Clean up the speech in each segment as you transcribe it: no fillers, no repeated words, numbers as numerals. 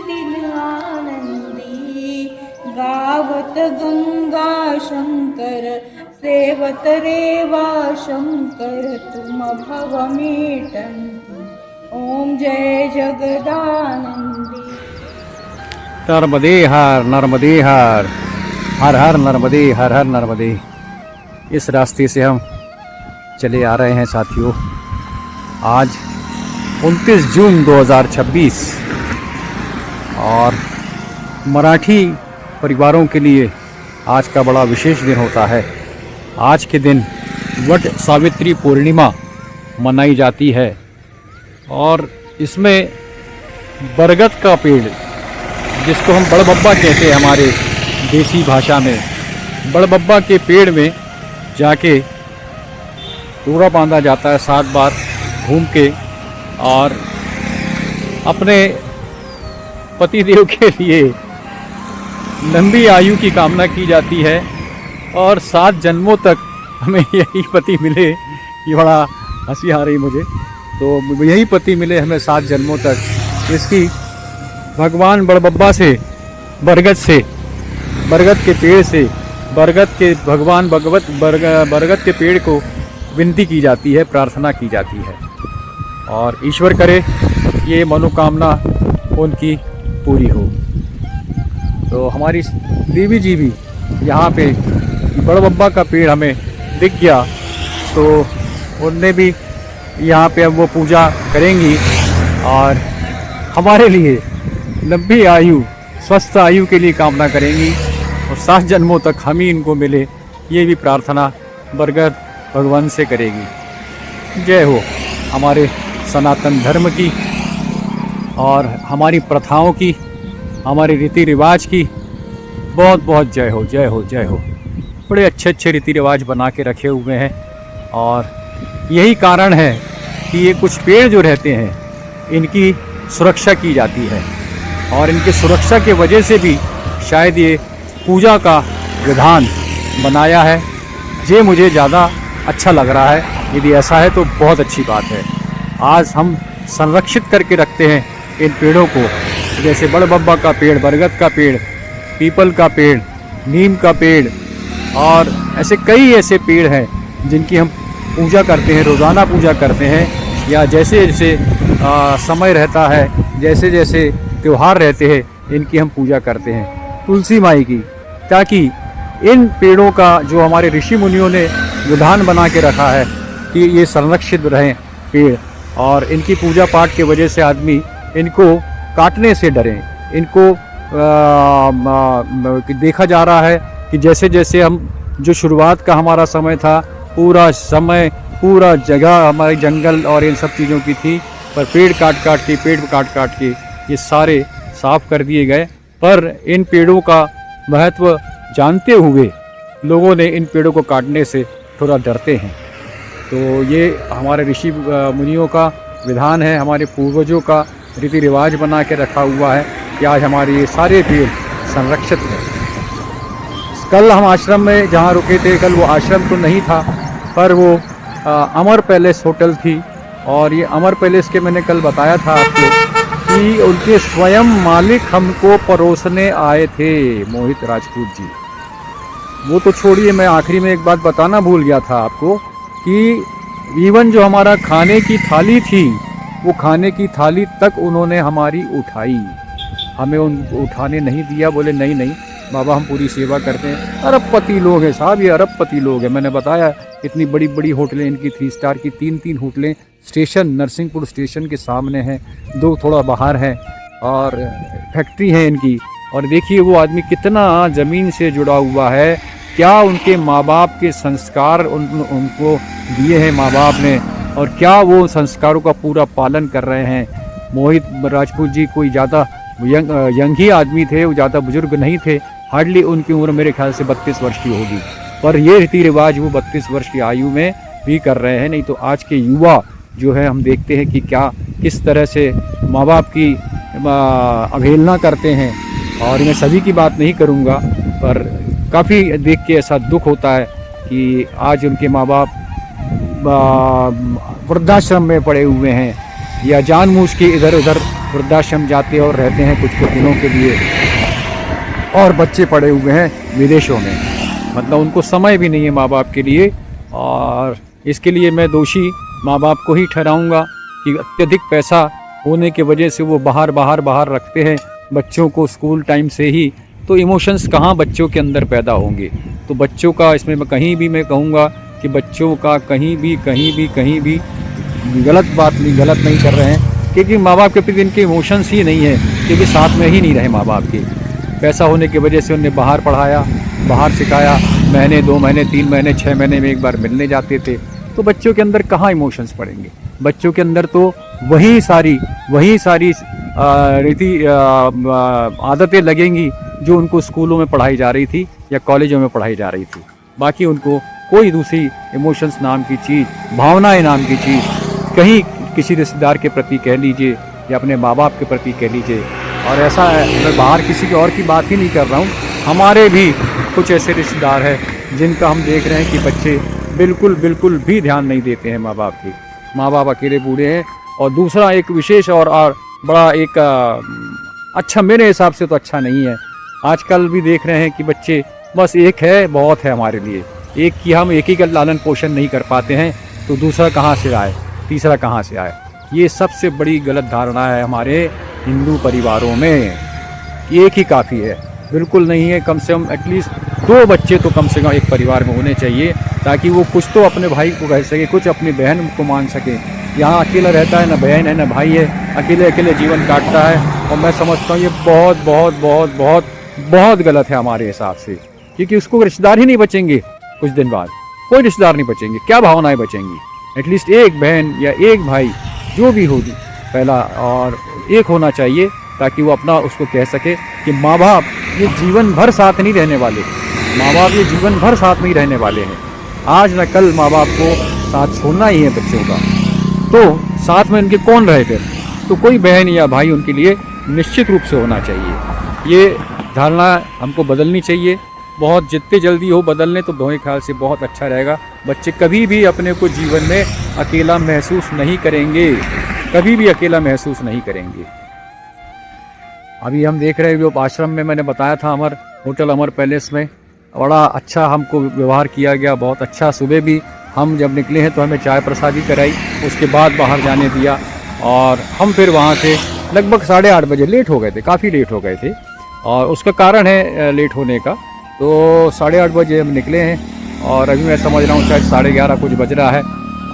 दिल आनंदी। गावत गंगा शंकर सेवत रेवा शंकर तुम भव मेटंती। ओम जय जगदानंदी। नर्मदे हर हर हर नर्मदे, हर हर नर्मदे। इस रास्ते से हम चले आ रहे हैं साथियों। आज 29 जून 2026 और मराठी परिवारों के लिए आज का बड़ा विशेष दिन होता है। आज के दिन वट सावित्री पूर्णिमा मनाई जाती है और इसमें बरगद का पेड़, जिसको हम बड़बब्बा कहते हैं हमारे देसी भाषा में, बड़बब्बा के पेड़ में जाके टूरा बांधा जाता है 7 बार घूम के, और अपने पतिदेव के लिए लंबी आयु की कामना की जाती है और 7 जन्मों तक हमें यही पति मिले। ये बड़ा हंसी आ रही मुझे, तो यही पति मिले हमें 7 जन्मों तक। इसकी भगवान बड़बब्बा से, बरगद के पेड़ से, बरगद के भगवान बरगद के पेड़ को विनती की जाती है, प्रार्थना की जाती है और ईश्वर करे ये मनोकामना उनकी पूरी हो। तो हमारी देवी जी भी यहाँ पे बड़बब्बा का पेड़ हमें दिख गया, तो उनने भी यहाँ पे अब वो पूजा करेंगी और हमारे लिए लंबी आयु, स्वस्थ आयु के लिए कामना करेंगी और 7 जन्मों तक हम ही इनको मिले, ये भी प्रार्थना बरगद भगवान से करेगी। जय हो हमारे सनातन धर्म की और हमारी प्रथाओं की, हमारे रीति रिवाज की बहुत बहुत जय हो, जय हो, जय हो। बड़े अच्छे अच्छे रीति रिवाज बना के रखे हुए हैं और यही कारण है कि ये कुछ पेड़ जो रहते हैं इनकी सुरक्षा की जाती है और इनकी सुरक्षा के वजह से भी शायद ये पूजा का विधान बनाया है। ये मुझे ज़्यादा अच्छा लग रहा है। यदि ऐसा है तो बहुत अच्छी बात है। आज हम संरक्षित करके रखते हैं इन पेड़ों को, जैसे बड़बब्बा का पेड़, बरगद का पेड़, पीपल का पेड़, नीम का पेड़ और ऐसे कई ऐसे पेड़ हैं जिनकी हम पूजा करते हैं, रोज़ाना पूजा करते हैं, या जैसे जैसे समय रहता है, जैसे जैसे त्यौहार रहते हैं, इनकी हम पूजा करते हैं। तुलसी माई की, ताकि इन पेड़ों का जो हमारे ऋषि मुनियों ने विधान बना के रखा है कि ये संरक्षित रहें पेड़, और इनकी पूजा पाठ के वजह से आदमी इनको काटने से डरें। इनको देखा जा रहा है कि जैसे जैसे हम जो शुरुआत का हमारा समय था, पूरा जगह हमारे जंगल और इन सब चीज़ों की थी, पर पेड़ काट काट के ये सारे साफ कर दिए गए। पर इन पेड़ों का महत्व जानते हुए लोगों ने इन पेड़ों को काटने से थोड़ा डरते हैं। तो ये हमारे ऋषि मुनियों का विधान है, हमारे पूर्वजों का रीति रिवाज बना के रखा हुआ है कि आज हमारे ये सारे पेड़ संरक्षित हैं। कल हम आश्रम में जहाँ रुके थे, कल वो आश्रम तो नहीं था, पर वो अमर पैलेस होटल थी, और ये अमर पैलेस के मैंने कल बताया था आपको कि उनके स्वयं मालिक हमको परोसने आए थे, मोहित राजपूत जी। वो तो छोड़िए, मैं आखिरी में एक बात बताना भूल गया था आपको कि इवन जो हमारा खाने की थाली थी, वो खाने की थाली तक उन्होंने हमारी उठाई, हमें उठाने नहीं दिया। बोले नहीं नहीं बाबा, हम पूरी सेवा करते हैं। अरबपति लोग हैं साहब, ये अरबपति लोग हैं। मैंने बताया इतनी बड़ी बड़ी होटलें इनकी, 3 स्टार की 3 होटलें स्टेशन, नरसिंहपुर स्टेशन के सामने हैं, 2 थोड़ा बाहर हैं, और फैक्ट्री है इनकी। और देखिए वो आदमी कितना ज़मीन से जुड़ा हुआ है, क्या उनके माँ बाप के संस्कार उनको दिए हैं माँ बाप ने, और क्या वो संस्कारों का पूरा पालन कर रहे हैं। मोहित राजपूत जी कोई ज़्यादा यंग ही आदमी थे, वो ज़्यादा बुजुर्ग नहीं थे, हार्डली उनकी उम्र मेरे ख्याल से 32 वर्ष की होगी, पर ये रीति रिवाज वो 32 वर्ष की आयु में भी कर रहे हैं। नहीं तो आज के युवा जो है, हम देखते हैं कि किस तरह से माँ बाप की अवहेलना करते हैं। और मैं सभी की बात नहीं करूँगा, पर काफ़ी देख के ऐसा दुख होता है कि आज उनके माँ बाप वृद्धाश्रम में पड़े हुए हैं, या जानबूझ के इधर उधर वृद्धाश्रम जाते और रहते हैं कुछ कुछ दिनों के लिए, और बच्चे पड़े हुए हैं विदेशों में, मतलब उनको समय भी नहीं है माँ बाप के लिए। और इसके लिए मैं दोषी माँ बाप को ही ठहराऊँगा कि अत्यधिक पैसा होने की वजह से वो बाहर रखते हैं बच्चों को स्कूल टाइम से ही, तो इमोशंस कहाँ बच्चों के अंदर पैदा होंगे। तो बच्चों का इसमें मैं कहूँगा कि बच्चों का कहीं भी गलत नहीं कर रहे हैं, क्योंकि माँ बाप के प्रति इनके इमोशंस ही नहीं है, क्योंकि साथ में ही नहीं रहे माँ बाप के। पैसा होने की वजह से उन्हें बाहर पढ़ाया, बाहर सिखाया, महीने 2 महीने 3 महीने 6 महीने में एक बार मिलने जाते थे, तो बच्चों के अंदर कहाँ इमोशंस पड़ेंगे। बच्चों के अंदर तो वही सारी आदतें लगेंगी जो उनको स्कूलों में पढ़ाई जा रही थी या कॉलेजों में पढ़ाई जा रही थी। बाकी उनको कोई दूसरी इमोशंस नाम की चीज़, भावनाएं नाम की चीज़ कहीं किसी रिश्तेदार के प्रति कह लीजिए या अपने माँ बाप के प्रति कह लीजिए। और ऐसा है, मैं बाहर किसी के और की बात ही नहीं कर रहा हूँ, हमारे भी कुछ ऐसे रिश्तेदार हैं जिनका हम देख रहे हैं कि बच्चे बिल्कुल भी ध्यान नहीं देते हैं माँ बाप की। माँ बाप अकेले बूढ़े हैं। और दूसरा एक विशेष और बड़ा एक अच्छा, मेरे हिसाब से तो अच्छा नहीं है, आजकल भी देख रहे हैं कि बच्चे बस एक है बहुत है हमारे लिए, हम एक ही का लालन पोषण नहीं कर पाते हैं, तो दूसरा कहाँ से आए, तीसरा कहाँ से आए। ये सबसे बड़ी गलत धारणा है हमारे हिंदू परिवारों में। एक ही काफ़ी है, बिल्कुल नहीं है। कम से कम एटलीस्ट 2 बच्चे तो कम से कम एक परिवार में होने चाहिए, ताकि वो कुछ तो अपने भाई को कह सके, कुछ अपनी बहन को मान सके। यहाँ अकेला रहता है, ना बहन है ना भाई है, अकेले जीवन काटता है। और मैं समझता हूँ ये बहुत गलत है हमारे हिसाब से, क्योंकि उसको रिश्तेदार ही नहीं बचेंगे, कुछ दिन बाद कोई रिश्तेदार नहीं बचेंगे, क्या भावनाएं बचेंगी। एटलीस्ट एक बहन या एक भाई जो भी होगी पहला, और एक होना चाहिए, ताकि वो अपना उसको कह सके कि माँ बाप ये जीवन भर साथ नहीं रहने वाले, माँ बाप ये जीवन भर साथ नहीं रहने वाले हैं। आज न कल माँ बाप को साथ छोड़ना ही है बच्चों का, तो साथ में उनके कौन रहे फिर, तो कोई बहन या भाई उनके लिए निश्चित रूप से होना चाहिए। ये धारणा हमको बदलनी चाहिए, बहुत जितने जल्दी हो बदलने तो मेरे ख्याल से बहुत अच्छा रहेगा। बच्चे कभी भी अपने को जीवन में अकेला महसूस नहीं करेंगे, कभी भी अकेला महसूस नहीं करेंगे। अभी हम देख रहे हैं जो आश्रम में मैंने बताया था, होटल अमर पैलेस में बड़ा अच्छा हमको व्यवहार किया गया, बहुत अच्छा। सुबह भी हम जब निकले हैं तो हमें चाय प्रसादी कराई, उसके बाद बाहर जाने दिया, और हम फिर वहाँ से लगभग 8:30 बजे लेट हो गए थे, काफ़ी लेट हो गए थे, और उसका कारण है लेट होने का। तो 8:30 बजे हम निकले हैं, और अभी मैं समझ रहा हूँ शायद 11:30 कुछ बज रहा है,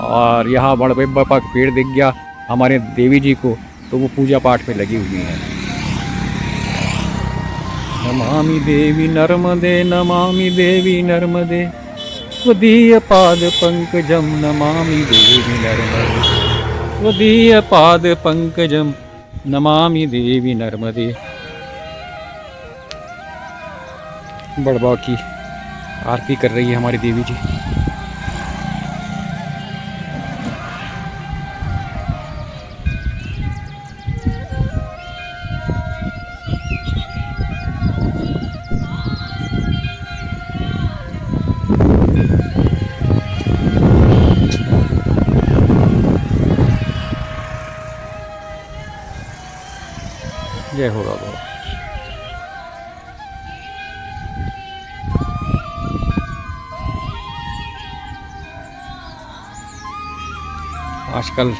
और यहाँ बड़े बाबा का पेड़ दिख गया हमारे देवी जी को, तो वो पूजा पाठ में लगी हुई हैं। नमामि देवी नर्मदे, नमामि देवी नर्मदे, त्वदीय पाद पंकजम, नमामि देवी नर्मदे, त्वदीय पाद पंकजम, नमामि देवी नर्मदे। बड़बा की आरती कर रही है हमारी देवी जी। जय हो बाबा। आजकल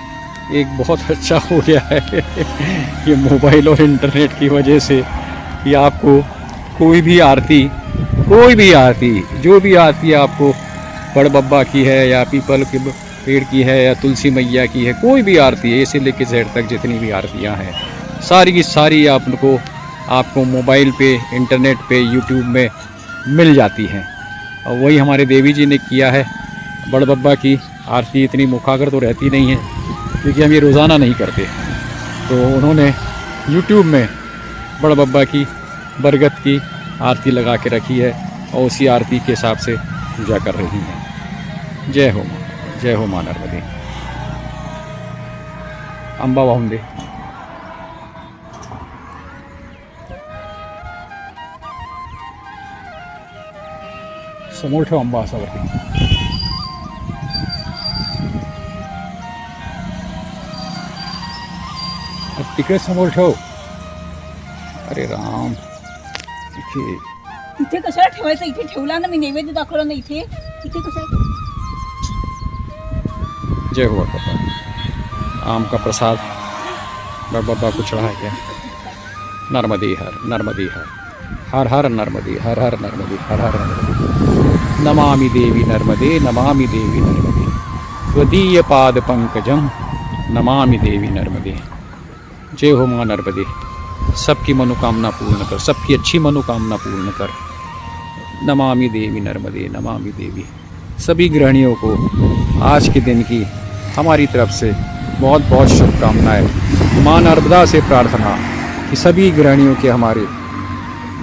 एक बहुत अच्छा हो गया है ये मोबाइल और इंटरनेट की वजह से, कि आपको कोई भी आरती जो भी आरती आपको बड़ बब्बा की है या पीपल के पेड़ की है या तुलसी मैया की है, कोई भी आरती है, इसे लेके जेड तक जितनी भी आरतियाँ हैं सारी की सारी आपको मोबाइल पे, इंटरनेट पे, यूट्यूब में मिल जाती हैं। और वही हमारे देवी जी ने किया है। बड़ बब्बा की आरती इतनी मुखागर तो रहती नहीं है, क्योंकि हम ये रोज़ाना नहीं करते, तो उन्होंने यूट्यूब में बड़ बब्बा की बरगद की आरती लगा के रखी है, और उसी आरती के हिसाब से पूजा कर रही हैं। जय हो माँ नर्मदे। अंबा वाहुंदे। समोर ठेव अंबा असा वरती। तिकडे समोर ठेव. अरे राम, इथे इथे कशाला ठेवायचं? इथे ठेवला ना मी, नैवेद्य दाखवला ना इथे. इथे कशाला? जय हो बाबा. आम का प्रसाद बाबा को चढ़ाया गया. नर्मदे हर, नर्मदे हर, हर हर नर्मदे, हर हर नर्मदे, हर हर नर्मदे. नमामि देवी नर्मदे, नमामि देवी नर्मदे. त्वदीय पाद पंकजम नमामि देवी नर्मदे. जय हो माँ नर्मदे. सबकी मनोकामना पूर्ण कर, सबकी अच्छी मनोकामना पूर्ण कर. नमामि देवी नर्मदे, नमामि देवी. सभी गृहिणियों को आज के दिन की हमारी तरफ से बहुत बहुत शुभकामनाएं. माँ नर्मदा से प्रार्थना कि सभी गृहिणियों के हमारे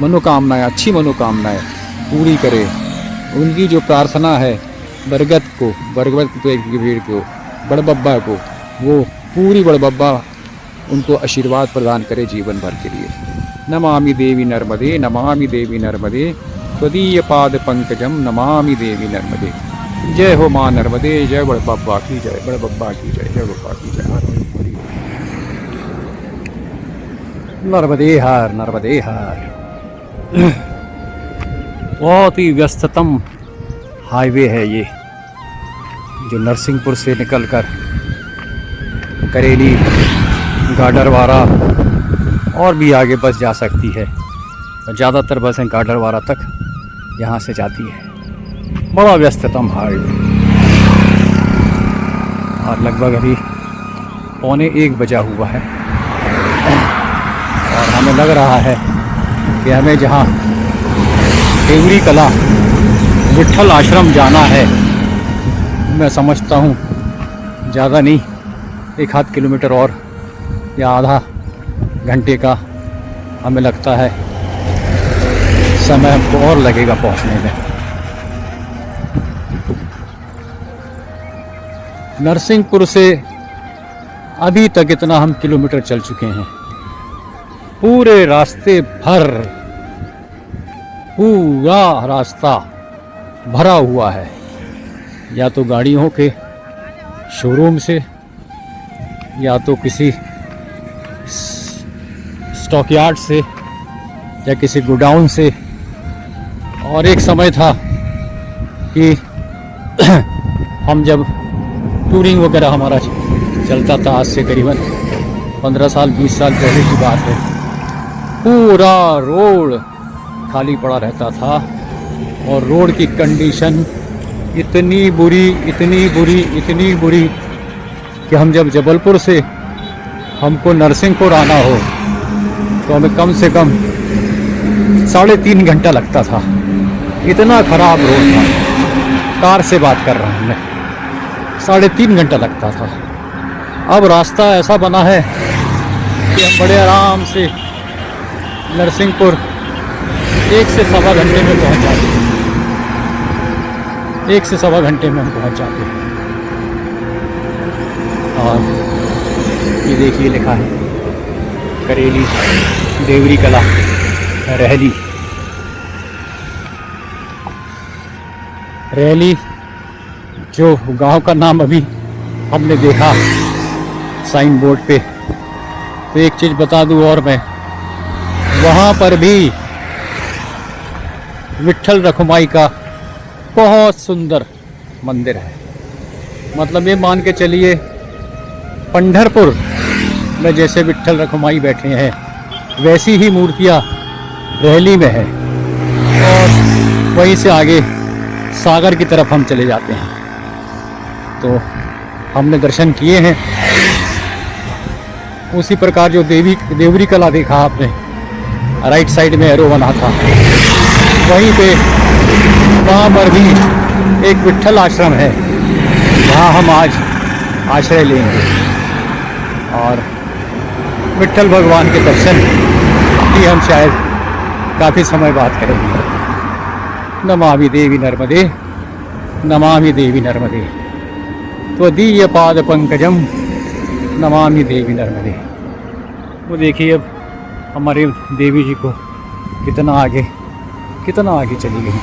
मनोकामनाएं, अच्छी मनोकामनाएं पूरी करे. उनकी जो प्रार्थना है बरगद के पेड़ को, बड़बब्बा को, वो पूरी बड़बब्बा उनको आशीर्वाद प्रदान करे जीवन भर के लिए. नमामि देवी नर्मदे, नमामि देवी नर्मदे. त्वदीय पाद पंकजम नमामि देवी नर्मदे. जय हो माँ नर्मदे. जय बड़बब्बा की जय, बड़बब्बा की जय, जय बब्बा की जय. नर्मदे हार, नर्मदे हार. बहुत ही व्यस्ततम हाईवे है ये, जो नरसिंहपुर से निकलकर करेली, गाडरवारा और भी आगे बस जा सकती है. ज़्यादातर बसें गाडरवारा तक यहाँ से जाती है. बड़ा व्यस्ततम हाईवे. और लगभग अभी 12:45 बजा हुआ है और हमें लग रहा है कि हमें जहाँ देवरी कला विट्ठल आश्रम जाना है, मैं समझता हूँ ज़्यादा नहीं, 1-8 किलोमीटर और या आधा घंटे का हमें लगता है समय हमको और लगेगा पहुँचने में. नरसिंहपुर से अभी तक इतना हम किलोमीटर चल चुके हैं. पूरे रास्ते भर पूरा रास्ता भरा हुआ है, या तो गाड़ियों के शोरूम से, या तो किसी स्टॉक यार्ड से, या किसी गोडाउन से. और एक समय था कि हम जब टूरिंग वगैरह हमारा चलता था, आज से करीबन 15 साल 20 साल पहले की बात है, पूरा रोड खाली पड़ा रहता था. और रोड की कंडीशन इतनी बुरी, इतनी बुरी, इतनी बुरी कि हम जब जबलपुर से हमको नरसिंहपुर आना हो तो हमें कम से कम 3.5 घंटा लगता था. इतना ख़राब रोड था. कार से बात कर रहा हूँ मैं. 3.5 घंटा लगता था. अब रास्ता ऐसा बना है कि हम बड़े आराम से नरसिंहपुर 1 से सवा घंटे में पहुँच जाते हैं. 1 से सवा घंटे में हम पहुँच जाते हैं. और ये देखिए लिखा है करेली देवरी कला रहली. रहली जो गांव का नाम अभी हमने देखा साइन बोर्ड पे. तो एक चीज़ बता दूं और मैं, वहाँ पर भी विट्ठल रखुमाई का बहुत सुंदर मंदिर है. मतलब ये मान के चलिए पंढरपुर में जैसे विट्ठल रखुमाई बैठे हैं वैसी ही मूर्तियाँ रहली में है. और वहीं से आगे सागर की तरफ हम चले जाते हैं. तो हमने दर्शन किए हैं. उसी प्रकार जो देवरी कला देखा आपने, राइट साइड में एरो बना था, वहीं पे वहाँ पर भी एक विट्ठल आश्रम है. वहाँ हम आज आश्रय लेंगे और विट्ठल भगवान के दर्शन की हम शायद काफ़ी समय बाद करेंगे. नमामि देवी नर्मदे, नमामि देवी नर्मदे. त्वदीय पाद पंकजम नमामि देवी नर्मदे. वो देखिए अब हमारे देवी जी को कितना आगे चली गई.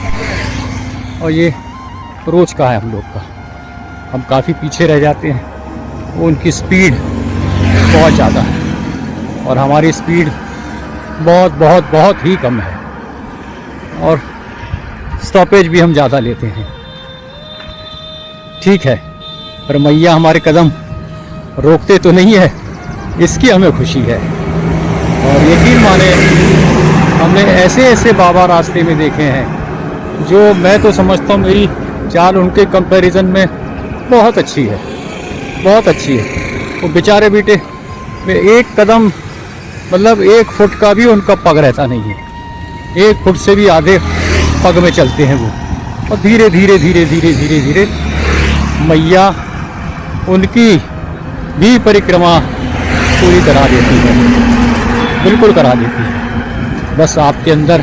और ये रोज का है हम लोग का. हम काफ़ी पीछे रह जाते हैं. वो उनकी स्पीड बहुत ज़्यादा है. और हमारी स्पीड बहुत बहुत बहुत ही कम है और स्टॉपेज भी हम ज़्यादा लेते हैं। ठीक है, पर मैया हमारे कदम रोकते तो नहीं है, इसकी हमें खुशी है। और यकीन माने हमने ऐसे ऐसे बाबा रास्ते में देखे हैं जो मैं तो समझता हूँ मेरी चाल उनके कंपैरिजन में बहुत अच्छी है, बहुत अच्छी है। वो बेचारे बेटे में एक कदम मतलब 1 फुट का भी उनका पग रहता नहीं है, 1 फुट से भी आधे पग में चलते हैं वो। और धीरे धीरे धीरे धीरे धीरे धीरे मैया उनकी भी परिक्रमा पूरी करा देती है, बिल्कुल करा देती है। बस आपके अंदर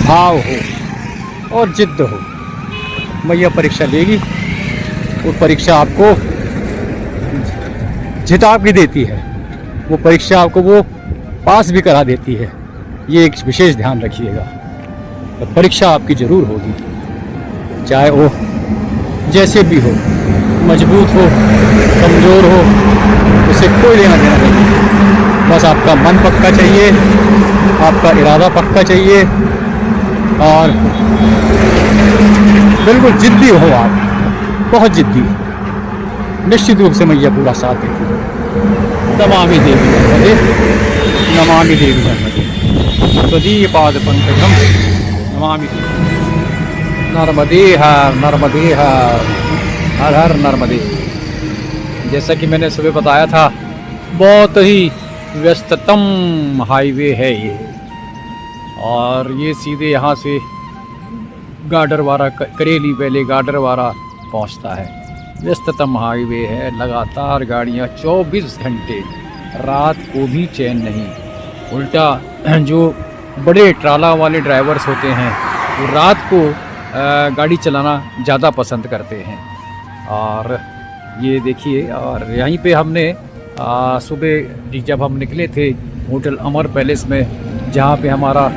भाव हो और जिद्द हो, मैया परीक्षा लेगी। वो परीक्षा आपको जिता भी देती है, वो परीक्षा आपको वो पास भी करा देती है। ये एक विशेष ध्यान रखिएगा, तो परीक्षा आपकी ज़रूर होगी, चाहे वो जैसे भी हो, मजबूत हो कमज़ोर हो, उससे कोई लेना देना नहीं। बस आपका मन पक्का चाहिए, आपका इरादा पक्का चाहिए और बिल्कुल जिद्दी हो आप, बहुत जिद्दी। निश्चित रूप से मैया पूरा साथ देती है। नमामि देवी नर्मदे, नमामि देवी नर्मदे, त्वदीय पाद पंकजम नमामि नर्मदे हर नर्मदे हर हर नर्मदे। जैसा कि मैंने सुबह बताया था, बहुत ही व्यस्ततम हाईवे है ये, और ये सीधे यहाँ से गाडरवारा, करेली पहले गाडरवारा पहुँचता है। व्यस्ततम हाईवे है, लगातार गाड़ियाँ 24 घंटे, रात को भी चैन नहीं। उल्टा जो बड़े ट्राला वाले ड्राइवर्स होते हैं वो रात को गाड़ी चलाना ज़्यादा पसंद करते हैं। और ये देखिए, और यहीं पे हमने सुबह जब हम निकले थे होटल अमर पैलेस में, जहाँ पे हमारा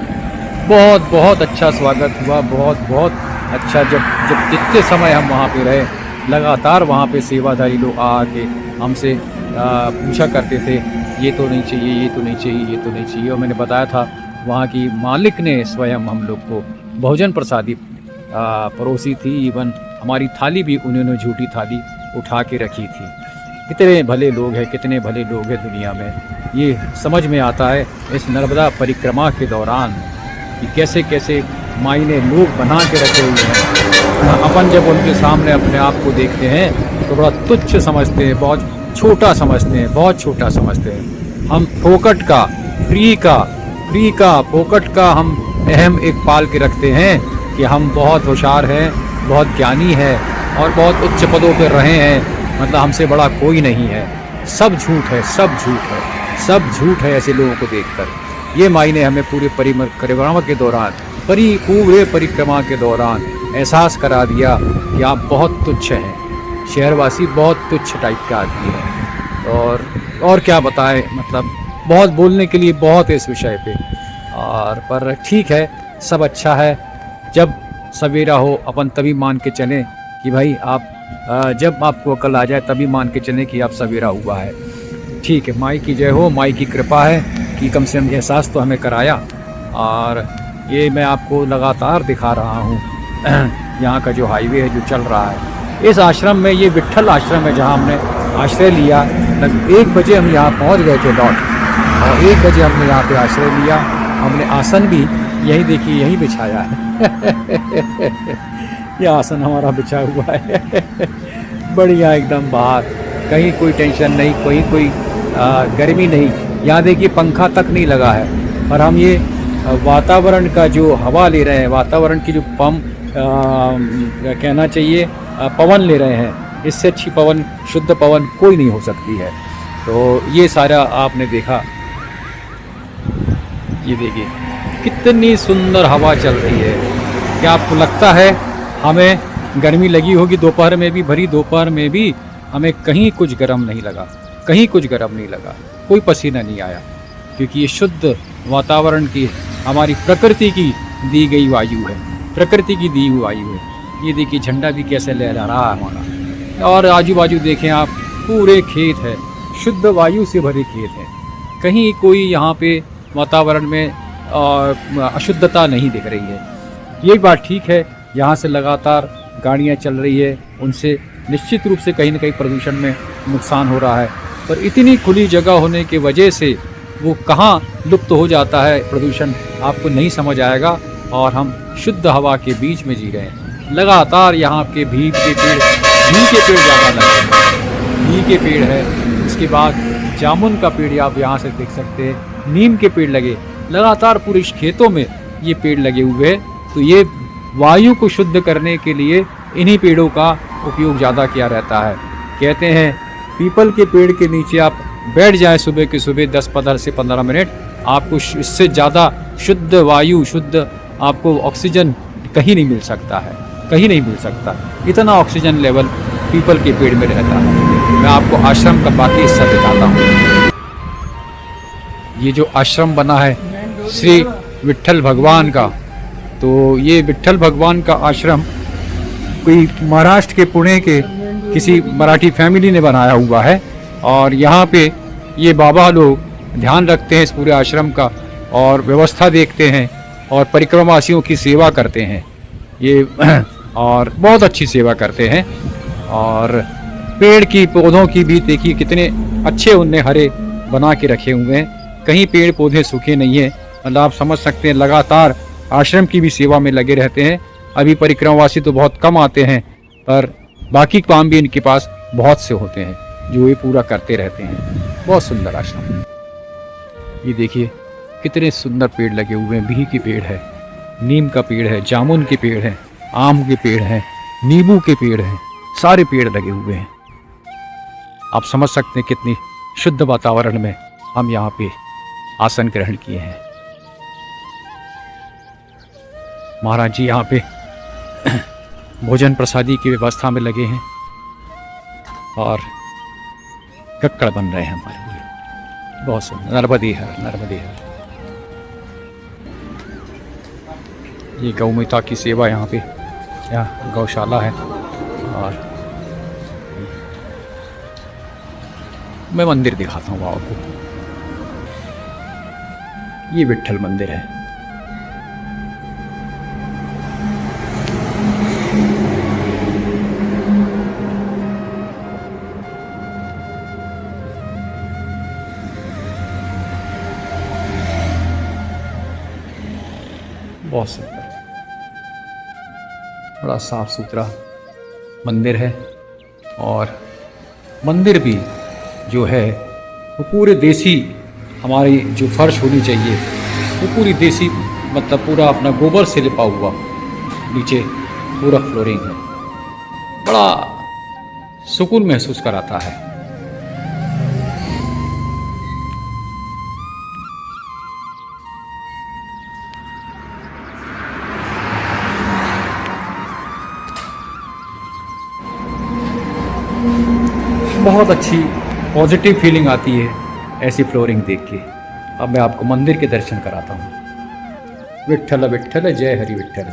बहुत बहुत अच्छा स्वागत हुआ, बहुत बहुत अच्छा। जब जितने समय हम वहाँ पे रहे, लगातार वहाँ पे सेवादारी लोग आके हमसे पूछा करते थे, ये तो नहीं चाहिए, ये तो नहीं चाहिए, ये तो नहीं चाहिए। और मैंने बताया था वहाँ की मालिक ने स्वयं हम लोग को भोजन प्रसादी परोसी थी। इवन हमारी थाली भी उन्होंने झूठी थाली उठा के रखी थी। कितने भले लोग हैं, कितने भले लोग हैं दुनिया में। ये समझ में आता है इस नर्मदा परिक्रमा के दौरान कि कैसे कैसे मायने लोग बना के रखे हुए हैं। अपन जब उनके सामने अपने आप को देखते हैं तो बड़ा तुच्छ समझते हैं, बहुत छोटा समझते हैं, बहुत छोटा समझते हैं। हम फोकट का, फ्री का फोकट का हम अहम एक पाल के रखते हैं कि हम बहुत होशियार हैं, बहुत ज्ञानी हैं और बहुत उच्च पदों पर रहे हैं, मतलब हमसे बड़ा कोई नहीं है। सब झूठ है, सब झूठ है, सब झूठ है ऐसे लोगों को देखकर। ये मायने हमें पूरे परिक्रमा के दौरान, पूरे परिक्रमा के दौरान एहसास करा दिया कि आप बहुत तुच्छ हैं। शहरवासी बहुत तुच्छ टाइप का आदमी है। और क्या बताएं, मतलब बहुत बोलने के लिए बहुत है इस विषय पे। और पर ठीक है, सब अच्छा है। जब सवेरा हो अपन तभी मान के चलें कि भाई आप जब आपको अकल आ जाए तभी मान के चलें कि आप सवेरा हुआ है। ठीक है, माई की जय हो, माई की कृपा है कि कम से कम एहसास तो हमें कराया। और ये मैं आपको लगातार दिखा रहा हूँ यहाँ का जो हाईवे है जो चल रहा है। इस आश्रम में, ये विट्ठल आश्रम है जहाँ हमने आश्रय लिया। लगभग 1 बजे हम यहाँ पहुँच गए थे लौट, और 1 बजे हमने यहाँ पे आश्रय लिया। हमने आसन भी यही देखिए, यही बिछाया है ये आसन हमारा बिछा हुआ है बढ़िया एकदम बाहर, कहीं कोई टेंशन नहीं, कोई गर्मी नहीं। यहाँ देखिए पंखा तक नहीं लगा है, पर हम ये वातावरण का जो हवा ले रहे हैं, वातावरण की जो कहना चाहिए पवन ले रहे हैं, इससे अच्छी पवन, शुद्ध पवन कोई नहीं हो सकती है। तो ये सारा आपने देखा, ये देखिए कितनी सुंदर हवा चल रही है। क्या आपको लगता है हमें गर्मी लगी होगी दोपहर में भी? भरी दोपहर में भी हमें कहीं कुछ गर्म नहीं लगा, कहीं कुछ गर्म नहीं लगा, कोई पसीना नहीं आया, क्योंकि ये शुद्ध वातावरण की, हमारी प्रकृति की दी गई वायु है, प्रकृति की दी हुई वायु है। ये देखिए झंडा भी कैसे लहरा रहा है हमारा। और आजू बाजू देखें आप, पूरे खेत है, शुद्ध वायु से भरे खेत हैं। कहीं कोई यहाँ पे वातावरण में अशुद्धता नहीं दिख रही है। ये बात ठीक है, यहाँ से लगातार गाड़ियाँ चल रही है, उनसे निश्चित रूप से कहीं ना कहीं प्रदूषण में नुकसान हो रहा है, पर इतनी खुली जगह होने की वजह से वो कहाँ लुप्त हो जाता है प्रदूषण, आपको नहीं समझ आएगा। और हम शुद्ध हवा के बीच में जी रहे हैं। लगातार यहाँ के भीम के पेड़ ज़्यादा लगे हैं, भीम के पेड़ है, उसके बाद जामुन का पेड़ आप यहाँ से देख सकते हैं, नीम के पेड़ लगे, लगातार पूरे खेतों में ये पेड़ लगे हुए हैं। तो ये वायु को शुद्ध करने के लिए इन्हीं पेड़ों का उपयोग ज़्यादा किया रहता है। कहते हैं पीपल के पेड़ के नीचे आप बैठ जाएं सुबह के सुबह 10 से 15 मिनट, आपको इससे ज़्यादा शुद्ध वायु, शुद्ध आपको ऑक्सीजन कहीं नहीं मिल सकता है, कहीं नहीं मिल सकता। इतना ऑक्सीजन लेवल पीपल के पेड़ में रहता है। मैं आपको आश्रम का बाकी हिस्सा दिखाता हूँ। ये जो आश्रम बना है श्री विट्ठल भगवान का, तो ये विट्ठल भगवान का आश्रम कोई महाराष्ट्र के पुणे के किसी मराठी फैमिली ने बनाया हुआ है। और यहाँ पे ये बाबा लोग ध्यान रखते हैं इस पूरे आश्रम का और व्यवस्था देखते हैं और परिक्रमावासियों की सेवा करते हैं ये और बहुत अच्छी सेवा करते हैं। और पेड़ की पौधों की भी देखिए कितने अच्छे उनने हरे बना के रखे हुए हैं, कहीं पेड़ पौधे सूखे नहीं हैं। मतलब आप समझ सकते हैं लगातार आश्रम की भी सेवा में लगे रहते हैं। अभी परिक्रमावासी तो बहुत कम आते हैं, पर बाकी काम भी इनके पास बहुत से होते हैं जो ये पूरा करते रहते हैं। बहुत सुंदर आश्रम। ये देखिए कितने सुंदर पेड़ लगे हुए हैं, बिही के पेड़ है, नीम का पेड़ है, जामुन के पेड़ है, आम के पेड़ हैं, नींबू के पेड़ हैं, सारे पेड़ लगे हुए हैं। आप समझ सकते हैं कितनी शुद्ध वातावरण में हम यहाँ पे आसन ग्रहण किए हैं। महाराज जी यहाँ पे भोजन प्रसादी की व्यवस्था में लगे हैं और कक्कड़ बन रहे हैं हमारे लिए। बहुत सुंदर। नर्मदे हर, नर्मदे हर। ये गौ माता की सेवा यहाँ पे, यहाँ गौशाला है। और मैं मंदिर दिखाता हूँ आपको। ये विट्ठल मंदिर है। बहुत सुंदर, बड़ा साफ सुथरा मंदिर है। और मंदिर भी जो है वो पूरे देसी, हमारी जो फर्श होनी चाहिए वो पूरी देसी, मतलब पूरा अपना गोबर से लिपा हुआ, नीचे पूरा फ्लोरिंग है। बड़ा सुकून महसूस कराता है। बहुत अच्छी पॉजिटिव फीलिंग आती है ऐसी फ्लोरिंग देख के। अब मैं आपको मंदिर के दर्शन कराता हूँ। विट्ठल विट्ठल जय हरि विट्ठल,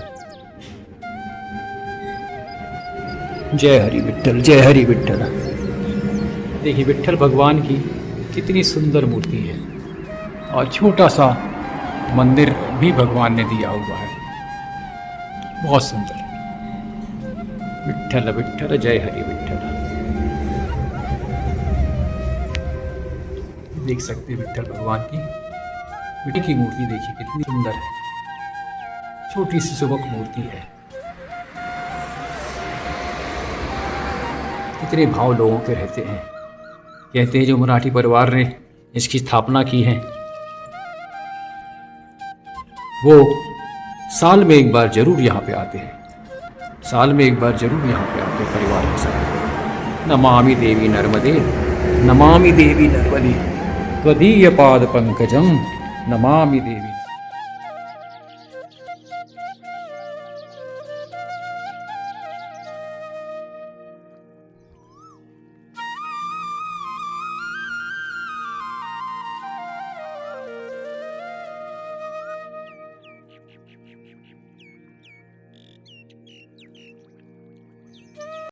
जय हरि विट्ठल, जय हरि विट्ठल। देखिए विट्ठल भगवान की कितनी सुंदर मूर्ति है और छोटा सा मंदिर भी भगवान ने दिया हुआ है। बहुत सुंदर। विट्ठल विट्ठल जय हरि विट्ठल। देख सकते हैं विट्ठल भगवान की मिट्टी की मूर्ति, देखिए कितनी सुंदर है। छोटी सी सुबक मूर्ति है। कितने भाव लोगों के रहते हैं। कहते हैं जो मराठी परिवार ने इसकी स्थापना की है वो साल में एक बार जरूर यहाँ पे आते हैं, साल में एक बार जरूर यहाँ पे आते हैं परिवार के साथ। नमामि देवी नर्मदे, नमामि देवी नर्मदे, त्वदीय पाद पंकजं, नमामि देवी।